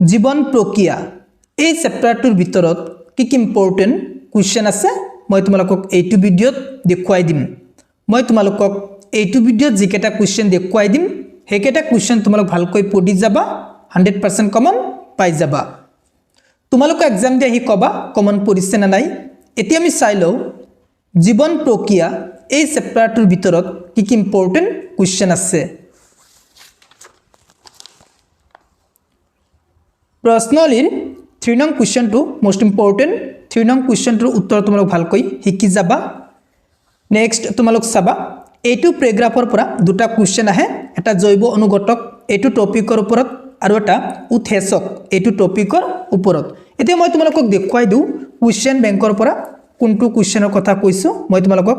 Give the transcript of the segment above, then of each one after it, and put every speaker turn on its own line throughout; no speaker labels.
জীৱন প্ৰক্ৰিয়া এই চেপ্টাৰটোৰ ভিতৰত কি কি ইম্পৰ্টেন্ট কোৱেশ্চন আছে মই তোমালোকক এইটো ভিডিঅ'ত দেখুৱাই দিম মই তোমালোকক এইটো ভিডিঅ'ত যিকেটা কোৱেশ্চন দেখুৱাই দিম হেকেটা কোৱেশ্চন তোমালোক ভালকৈ পঢ়ি যাবা 100% কমন পাই যাবা তোমালোক এক্সাম দি আহি কবা কমন পঢ়িছে না নাই এতিয়া আমি চাই লও জীৱন প্ৰক্ৰিয়া এই চেপ্টাৰটোৰ ভিতৰত কি কি ইম্পৰ্টেন্ট কোৱেশ্চন আছে প্ৰশ্নলিৰ 3 নং কোৱেশ্চনটো মোস্ট ইম্পৰ্টেন্ট 3 নং কোৱেশ্চনটোৰ উত্তৰ তোমালোক ভালকৈ শিকি যাবা নেক্সট তোমালোক চাবা এইটো প্যাৰাগ্ৰাফৰ পৰা দুটা কোৱেশ্চন আহে এটা জৈৱ অনুঘটক এইটো টপিকৰ ওপৰত আৰু এটা উৎসেচক এইটো টপিকৰ ওপৰত এতিয়া মই তোমালোকক দেখুৱাই দিও কোৱেশ্চন বেংকৰ পৰা কোনটো কোৱেশ্চনৰ কথা কৈছো মই তোমালোকক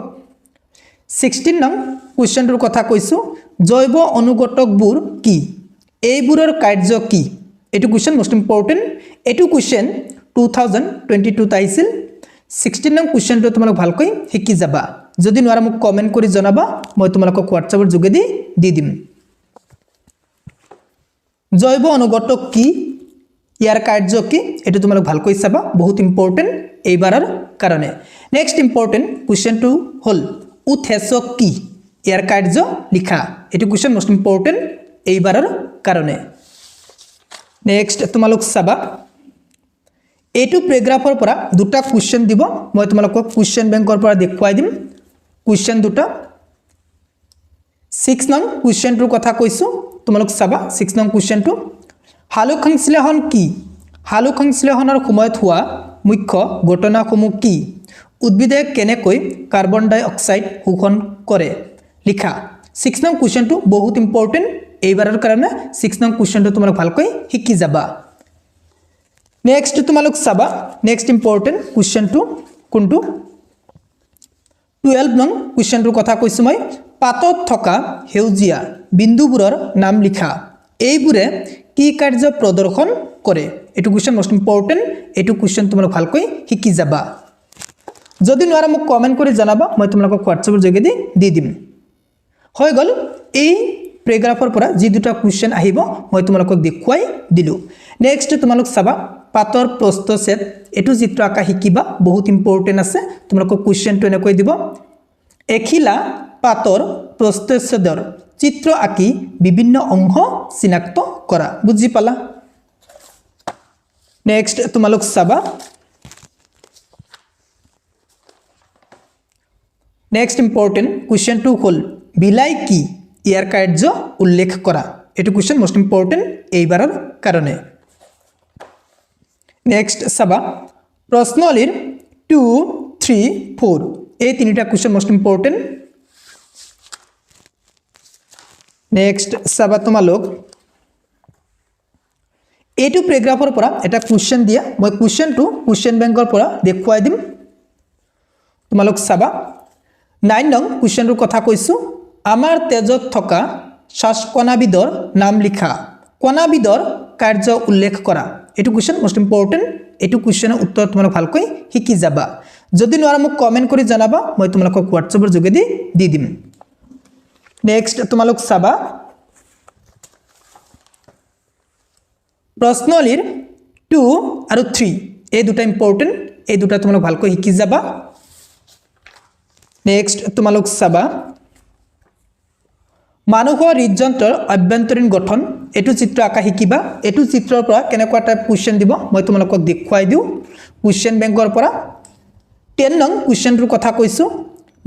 16 নং কোৱেশ্চনটোৰ কথা কৈছো জৈৱ অনুঘটকবোৰ কি এইবোৰৰ কাৰ্য কি এটো কোৱেশ্চন মোস্ট ইম্পৰ্টেন্ট এটো কোৱেশ্চন 2022 তাইছিল 16 নং কোৱেশ্চনটো তোমালোক ভালকৈ শিকি যাবা যদি নোৱাৰা মোক কমেন্ট কৰি জনাবা মই তোমালোকক WhatsApp যোগেদি দি দিম জৈৱ অনুঘটক কি ইয়াৰ কাৰ্য কি এটো তোমালোক ভালকৈ চাবা বহুত ইম্পৰ্টেন্ট এইবাৰৰ কাৰণে নেক্সট ইম্পৰ্টেন্ট কোৱেশ্চনটো হল উৎসেচক কি ইয়াৰ কাৰ্য লিখা এটো কোৱেশ্চন মোস্ট ইম্পৰ্টেন্ট এইবাৰৰ কাৰণে নেক্সট তোমালোক চাবা এইটো প্যাৰাগ্ৰাফৰ পৰা দুটা কোৱেশ্চন দিব মই তোমালোকক কোৱেশ্চন বেংকৰ পৰা দেখুৱাই দিম কোৱেশ্চন দুটা 6 নং কোৱেশ্চনটোৰ কথা কৈছো তোমালোক চাবা 6 নং কোৱেশ্চনটো হালুসংশ্লেষণ কি হালুসংশ্লেষণৰ সময়ত হোৱা মুখ্য ঘটনাসমূহ কি উদ্ভিদে কেনেকৈ কাৰ্বন ডাই অক্সাইড শোষণ কৰে লিখা 6 নং কোৱেশ্চনটো বহুত ইম্পৰ্টেন্ট এইবাৰৰ কাৰণে 6 নং কোৱেশ্চনটো তোমালোক ভালকৈ শিকি যাবা নেক্সট তোমালোক চাবা নেক্সট ইম্পৰ্টেন্ট কোৱেশ্চনটো কোনটো 12 নং কোৱেশ্চনটোৰ কথা কৈছো মই পাতত থকা হেউজিয়া বিন্দুবোৰৰ নাম লিখা এইবোৰে কি কাৰ্য প্ৰদৰ্শন কৰে এটো কোৱেশ্চন মোস্ট ইম্পৰ্টেন্ট এটো কোৱেশ্চন তোমালোক ভালকৈ শিকি যাবা যদি নোৱাৰা মোক কমেন্ট কৰি জনাবা মই তোমালোকক WhatsApp যোগেদি দি দিম হৈ গল এই প্যাৰাগ্ৰাফৰ পৰা যি দুটা কোৱেশ্চন আহিব মই তোমালোকক দেখুৱাই দিলো নেক্সট তোমালোক চাবা পাতৰ প্ৰস্থছেদ এটো চিত্ৰ আকা শিকিবা বহুত ইম্পৰ্টেন্ট আছে তোমালোকক কোৱেশ্চনটো এনেকৈ দিব এখিলা পাতৰ প্ৰস্থছেদৰ চিত্ৰ আকি বিভিন্ন অংশ চিনাক্ত কৰা বুজি পালা নেক্সট তোমালোক চাবা নেক্সট ইম্পৰ্টেন্ট কোৱেশ্চনটো হল বিলাই কি ইয়াৰ কাৰ্য উল্লেখ কৰা এটো কোৱেশ্চন মোস্ট ইম্পৰ্টেন্ট এইবাৰৰ কাৰণে নেক্সট চাবা প্ৰশ্নলিৰ 2 3 4 এই তিনিটা কোৱেশ্চন মোস্ট ইম্পৰ্টেন্ট নেক্সট চাবা তোমালোক এইটো প্যাৰাগ্ৰাফৰ পৰা এটা কোৱেশ্চন দিয়া মই কোৱেশ্চনটো কোৱেশ্চন বেংকৰ পৰা দেখুৱাই দিম তোমালোক চাবা 9 নং কোৱেশ্চনটোৰ কথা কৈছো আমাৰ তেজত থকা শ্বাসকণাবিধৰ নাম লিখা কণাবিধৰ কাৰ্য উল্লেখ কৰা এটো কোৱেশ্চন মোস্ট ইম্পৰ্টেন্ট এটো কোৱেশ্চনৰ উত্তৰ তোমালোক ভালকৈ শিকি যাবা যদি নোৱাৰা মোক কমেন্ট কৰি জনাবা মই তোমালোকক WhatsApp যোগেদি দি দিম নেক্সট তোমালোক চাবা প্ৰশ্নলিৰ 2 আৰু 3 এই দুটা ইম্পৰ্টেন্ট এই দুটা তোমালোক ভালকৈ শিকি যাবা নেক্সট তোমালোক চাবা মানুহৰ হৃদযন্ত্ৰৰ অভ্যন্তৰীণ গঠন এটো চিত্ৰ আকা শিকিবা এটো চিত্ৰৰ পৰা কেনেকুৱা টাইপ কোৱেশ্চন দিব মই তোমালোকক দেখুৱাই দিও কোৱেশ্চন বেংকৰ পৰা 10 নং কোৱেশ্চনটোৰ কথা কৈছো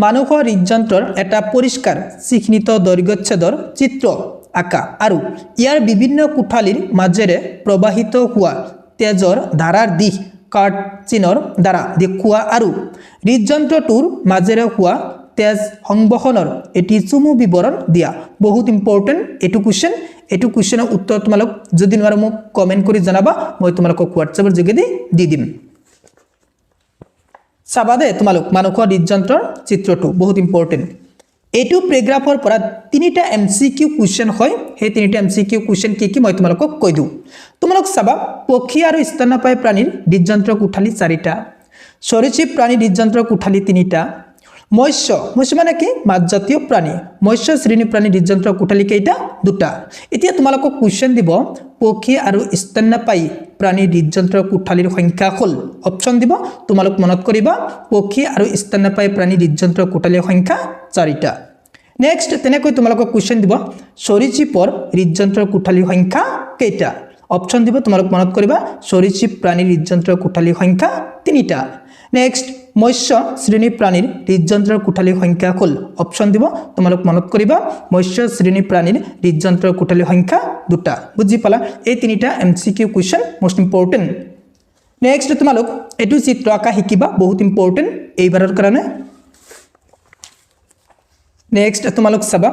মানুহৰ হৃদযন্ত্ৰৰ এটা পৰিষ্কাৰ চিহ্নিত দৈৰ্ঘ্যচ্ছেদৰ চিত্ৰ আকা আৰু ইয়াৰ বিভিন্ন কোঠালিৰ মাজেৰে প্ৰবাহিত হোৱা তেজৰ ধাৰাৰ দিশ কাৰ্ড চিনৰ দ্বাৰা দেখুৱা আৰু হৃদযন্ত্ৰটোৰ মাজেৰে হোৱা তেজ সংবহনৰ এটি চুমু বিৱৰণ দিয়া বহুত ইম্পৰ্টেন্ট এটো কোৱেশ্চন এটো কোৱেশ্চনৰ উত্তৰ তোমালোক যদি নোৱাৰা মোক কমেন্ট কৰি জনাবা মই তোমালোকক WhatsApp যোগেদি দি দিম চাবা দে তোমালোক মানুহৰ হৃদযন্ত্ৰৰ চিত্ৰটো বহুত ইম্পৰ্টেন্ট এটো প্যাৰাগ্ৰাফৰ পৰা তিনিটা MCQ কোৱেশ্চন হয় হে তিনিটা MCQ কোৱেশ্চন কি মই তোমালোকক কৈ দিও তোমালোক চাবা পক্ষী আৰু স্তন্যপায়ী প্ৰাণীৰ হৃদযন্ত্ৰ কোঠালি 4টা সৰীসৃপ প্ৰাণীৰ হৃদযন্ত্ৰ কোঠালি 3টা মৎস্য মৎস্য মানে কি মাছজাতীয় প্ৰাণী মৎস্য শ্ৰেণী প্ৰাণী হৃদযন্ত্ৰ কোঠালী কেইটা দুটা এতিয়া তোমালোকক কোৱেশ্চন দিব পক্ষী আৰু স্তন্যপায়ী প্ৰাণী হৃদযন্ত্ৰ কোঠালীৰ সংখ্যা হ'ল অপচন দিব তোমালোক মনত কৰিবা পক্ষী আৰু স্তন্যপায়ী প্ৰাণী হৃদযন্ত্ৰ কোঠালীৰ সংখ্যা 4টা নেক্সট তেনেকৈ তোমালোকক কোৱেশ্চন দিব সৰীসৃপৰ হৃদযন্ত্ৰৰ কোঠালীৰ সংখ্যা কেইটা অপচন দিব তোমালোক মনত কৰিবা সৰীসৃপ প্ৰাণীৰ হৃদযন্ত্ৰৰ কোঠালীৰ সংখ্যা 3টা নেক্সট মৎস্য শ্ৰেণী প্ৰাণীৰ হৃদযন্ত্ৰৰ কোঠালীৰ সংখ্যা হ'ল অপচন দিব তোমালোক মনত কৰিবা মৎস্য শ্ৰেণী প্ৰাণীৰ হৃদযন্ত্ৰৰ কোঠালীৰ সংখ্যা 2টা বুজি পালা এই 3টা MCQ question most important next তোমালোক এটু চিত্ৰ আঁকা শিকিবা বহুত ইম্পৰ্টেন্ট এইবাৰৰ কাৰণে নেক্সট তোমালোক চাবা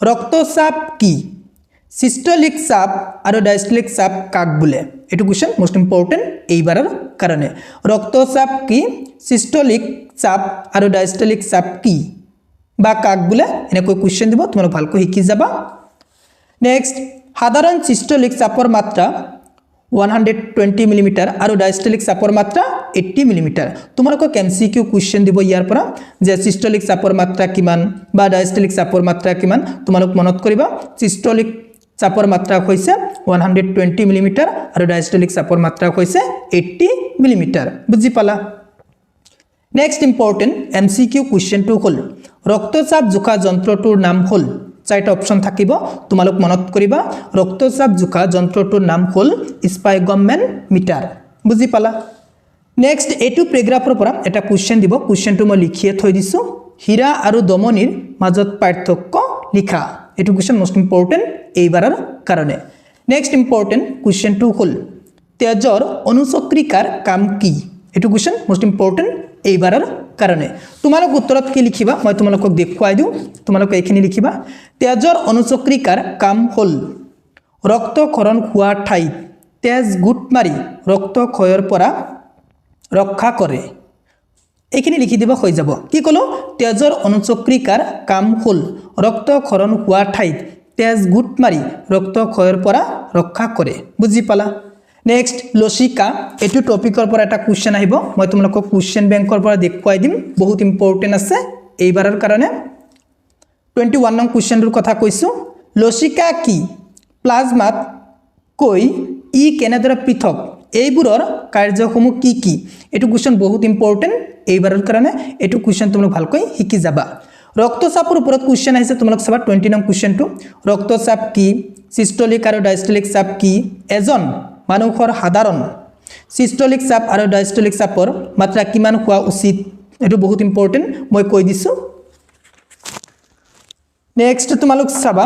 ৰক্তচাপ কি সিস্টোলিক চাপ আৰু ডায়াস্টোলিক চাপ কাক বোলে এটু কোৱেশ্চন মোস্ট ইম্পৰ্টেন্ট এইবাৰৰ কাৰণে ৰক্তচাপ কি সিস্টোলিক চাপ আৰু ডায়াস্টোলিক চাপ কি বা কাক বোলে এনেকৈ কোৱেশ্চন দিব তোমালোক ভালকৈ শিকি যাবা নেক্সট সাধাৰণ সিস্টোলিক চাপৰ মাত্ৰা 120 মিলিমিটাৰ আৰু ডায়াস্টোলিক চাপৰ মাত্ৰা 80 মিলিমিটাৰ তোমালোকক এমসিকিউ কোৱেশ্চন দিব ইয়াৰ পৰা যে সিস্টোলিক চাপৰ মাত্ৰা কিমান বা ডায়াস্টোলিক চাপৰ মাত্ৰা কিমান তোমালোক মনত কৰিবা সিস্টোলিক চাপৰ মাত্ৰা হৈছে 120 মিলিমিটাৰ আৰু ডায়াস্টোলিক চাপৰ মাত্ৰা হৈছে 80 মিলিমিটাৰ বুজি পালা নেক্সট ইম্পৰ্টেন্ট এমসিকিউ কোৱেশ্চনটো হ'ল ৰক্তচাপ জোখা যন্ত্ৰটোৰ নাম হ'ল 4টা অপচন থাকিব তোমালোক মনত কৰিবা ৰক্তচাপ জোখা যন্ত্ৰটোৰ নাম হ'ল স্পাইগমেন মিটাৰ বুজি পালা নেক্সট এটু প্যাৰাগ্ৰাফৰ পৰা এটা কোৱেশ্চন দিব কোৱেশ্চনটো মই লিখিয়ে থৈ দিছো হীৰা আৰু দমনিৰ মাজত পাৰ্থক্য লিখা এটু কোৱেশ্চন মোস্ট ইম্পৰ্টেন্ট এইবাৰৰ কাৰণে নেক্সট ইম্পৰ্টেন্ট কোৱেশ্চনটো হ'ল তেজৰ অনুচক্ৰিকাৰ কাম কি এটু কোৱেশ্চন মোস্ট ইম্পৰ্টেন্ট এইবাৰৰ কাৰণে তোমালোক উত্তৰত কি লিখিবা মই তোমালোকক দেখুৱাই দিও তোমালোক এইখিনি লিখিবা তেজৰ অনুচক্ৰিকাৰ কাম হ'ল ৰক্তক্ষৰণ হোৱা ঠাইত তেজ গুট মাৰি ৰক্তক্ষয়ৰ পৰা ৰক্ষা কৰে এইখিনি লিখি দিব হৈ যাব কি কলো তেজৰ অনুচক্ৰিকাৰ কাম হ'ল ৰক্তক্ষৰণ হোৱা ঠাইত তেজ গুট মাৰি ৰক্তক্ষয়ৰ পৰা ৰক্ষা কৰে বুজি পালা নেক্সট লসিকা এটু টপিকৰ পৰা এটা কোৱেশ্চন আহিব মই তোমালোকক কোৱেশ্চন বেংকৰ পৰা দেখুৱাই দিম বহুত ইম্পৰ্টেন্ট আছে এইবাৰৰ কাৰণে 21 নং কোৱেশ্চনৰ কথা কৈছো লসিকা কি প্লাজমাত কৈ ই কেনেদৰে পৃথক এইবোৰৰ কাৰ্যসমূহ কি কি এটু কোৱেশ্চন বহুত ইম্পৰ্টেন্ট এইবাৰৰ কাৰণে এটু কোৱেশ্চন তোমালোক ভালকৈ শিকি যাবা ৰক্তচাপৰ ওপৰত কোৱেশ্চন আহিছে তোমালোক চাবা 20 নং কোৱেশ্চনটো ৰক্তচাপ কি সিস্টোলিক আৰু ডায়াস্টোলিক চাপ কি এজন মানুহৰ সাধাৰণ সিস্টোলিক চাপ আৰু ডায়াস্টোলিক চাপৰ মাত্ৰা কিমান হোৱা উচিত এটো বহুত ইম্পৰ্টেন্ট মই কৈ দিছো নেক্সট তোমালোক চাবা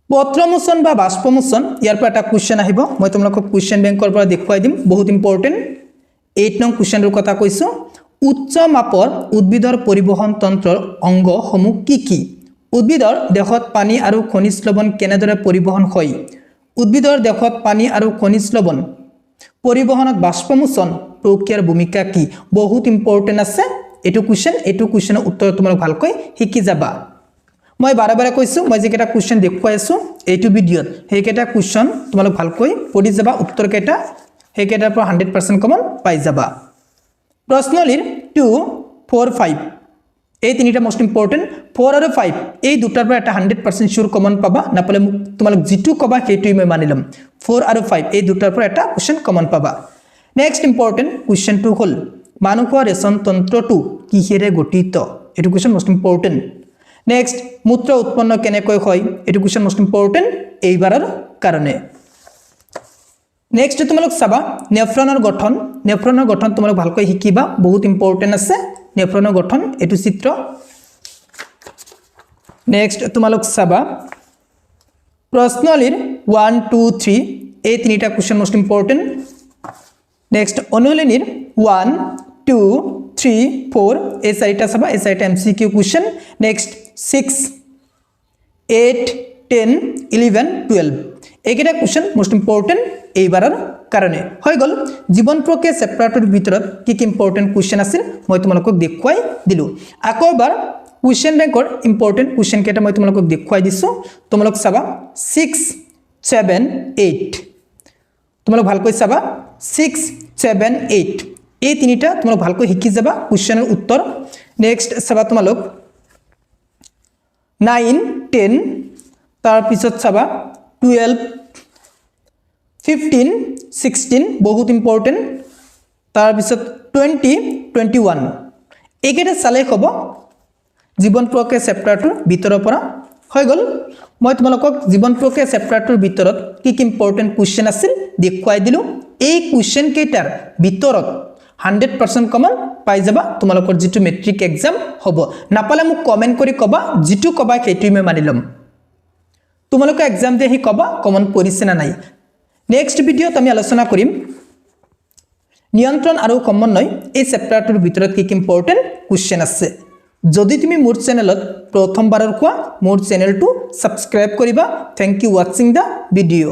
পত্ৰমোচন বা বাষ্পমোচন ইয়াৰ পৰা এটা কোৱেশ্চন আহিব মই তোমালোকক কোৱেশ্চন বেংকৰ পৰা দেখুৱাই দিম বহুত ইম্পৰ্টেন্ট 8 নং কোৱেশ্চনৰ কথা কৈছো উচ্চ মাপৰ উদ্ভিদৰ পৰিবহন তন্ত্ৰৰ অংগসমূহ কি কি উদ্ভিদৰ দেহত পানী আৰু খনিজ লৱণ কেনেদৰে পৰিবহন হয় উদ্ভিদৰ দেহত পানী আৰু খনিজ লৱণ পৰিবহনত বাষ্পমোচন প্ৰক্ৰিয়াৰ ভূমিকা কি বহুত ইম্পৰ্টেন্ট আছে এটু কোৱেশ্চনৰ উত্তৰ তোমালোক ভালকৈ শিকি যাবা মই বাৰে কৈছো মই যে কেটা কোৱেশ্চন দেখুৱাই আছো এইটো ভিডিঅত সেই কেটা কোৱেশ্চন তোমালোক ভালকৈ পঢ়ি যাবা উত্তৰ কেটা সেই কেটাৰ পৰা 100% কমন পাই যাবা প্ৰশ্নলিৰ 2 4 5 এই তিনিটা মোস্ট ইম্পৰ্টেন্ট 4 আৰু 5 এই দুটাৰ পৰা এটা 100% শিওর কমন পাবা নাপালে তোমালোক জিটু কবা সেইটোই মই মানিলাম 4 আৰু 5 এই দুটাৰ পৰা এটা কোৱেশ্চন কমন পাবা নেক্সট ইম্পৰ্টেন্ট কোৱেশ্চনটো হ'ল মানুহৰ ৰেচন তন্ত্ৰটো কিহেৰে গঠিত এটো কোৱেশ্চন মোস্ট ইম্পৰ্টেন্ট নেক্সট মূত্ৰ উৎপন্ন কেনেকৈ হয় এটো কোৱেশ্চন মোস্ট ইম্পৰ্টেন্ট এইবাৰৰ কাৰণে নেক্সট তোমালোক চাবা নেফ্ৰনৰ গঠন তোমালোক ভালকৈ শিকিবা বহুত ইম্পৰ্টেন্ট আছে নেফ্ৰনৰ গঠন এটো চিত্ৰ নেক্সট তোমালোক চাবা প্ৰশ্নলিৰ 1 2 3 এই তিনিটা কোৱেশ্চন মোস্ট ইম্পৰ্টেন্ট নেক্সট অনুলিনিৰ 1 2 3 4 এই চাৰিটা চাবা এই চাৰিটা এমসিকিউ কোৱেশ্চন নেক্সট 6 8 10 11 12 এইকেইটা কোৱেশ্চন মোস্ট ইম্পৰ্টেন্ট এইবাৰৰ কাৰণে হৈ গল জীৱন প্ৰক্ৰিয়া চেপ্টাৰটোৰ ভিতৰত কি কি ইম্পৰ্টেন্ট কোৱেশ্চন আছিল মই তোমালোকক দেখুৱাই দিলো আকৌ এবাৰ কোৱেশ্চন বেংকৰ ইম্পৰ্টেন্ট কোৱেশ্চন কেটা মই তোমালোকক দেখুৱাই দিছো তোমালোক চাবা 6 7 8 তোমালোক ভালকৈ চাবা 6 7 8 এই তিনিটা তোমালোক ভালকৈ শিকি যাবা কোৱেশ্চনৰ উত্তৰ নেক্সট চাবা তোমালোক 9 10 তাৰ পিছত চাবা 12 15 16 বহুত ইম্পৰ্টেন্ট তাৰ পিছত 20 21 এইকেইটা চালে হ'ব জীৱন প্ৰক্ৰিয়া চেপ্টাৰটোৰ ভিতৰৰ পৰা হৈ গ'ল মই তোমালোকক জীৱন প্ৰক্ৰিয়া চেপ্টাৰটোৰ ভিতৰত কি কি ইম্পৰ্টেন্ট কোৱেশ্চন আছিল দেখুৱাই দিলো এই কোৱেশ্চন কেইটাৰ ভিতৰত 100% কমন পাই যাবা তোমালোকৰ যেটো মেট্ৰিক এক্সাম হ'ব নাপালে মোক কমেন্ট কৰি কবা যেটো কবা সেইটোই মই মানি লম তোমালোকে এক্সাম দিয়ে হি কবা কমন পৰিছে না নাই নেক্সট ভিডিওত আমি আলোচনা কৰিম নিয়ন্ত্ৰণ আৰু সমন্বয় এই চেপ্টাৰটোৰ ভিতৰত কি কি ইম্পৰ্টেন্ট কোৱেশ্চন আছে যদি তুমি মোৰ চেনেলত প্ৰথমবাৰৰ কোৱা মোৰ চেনেলটো সাবস্ক্ৰাইব কৰিবা thank you watching the video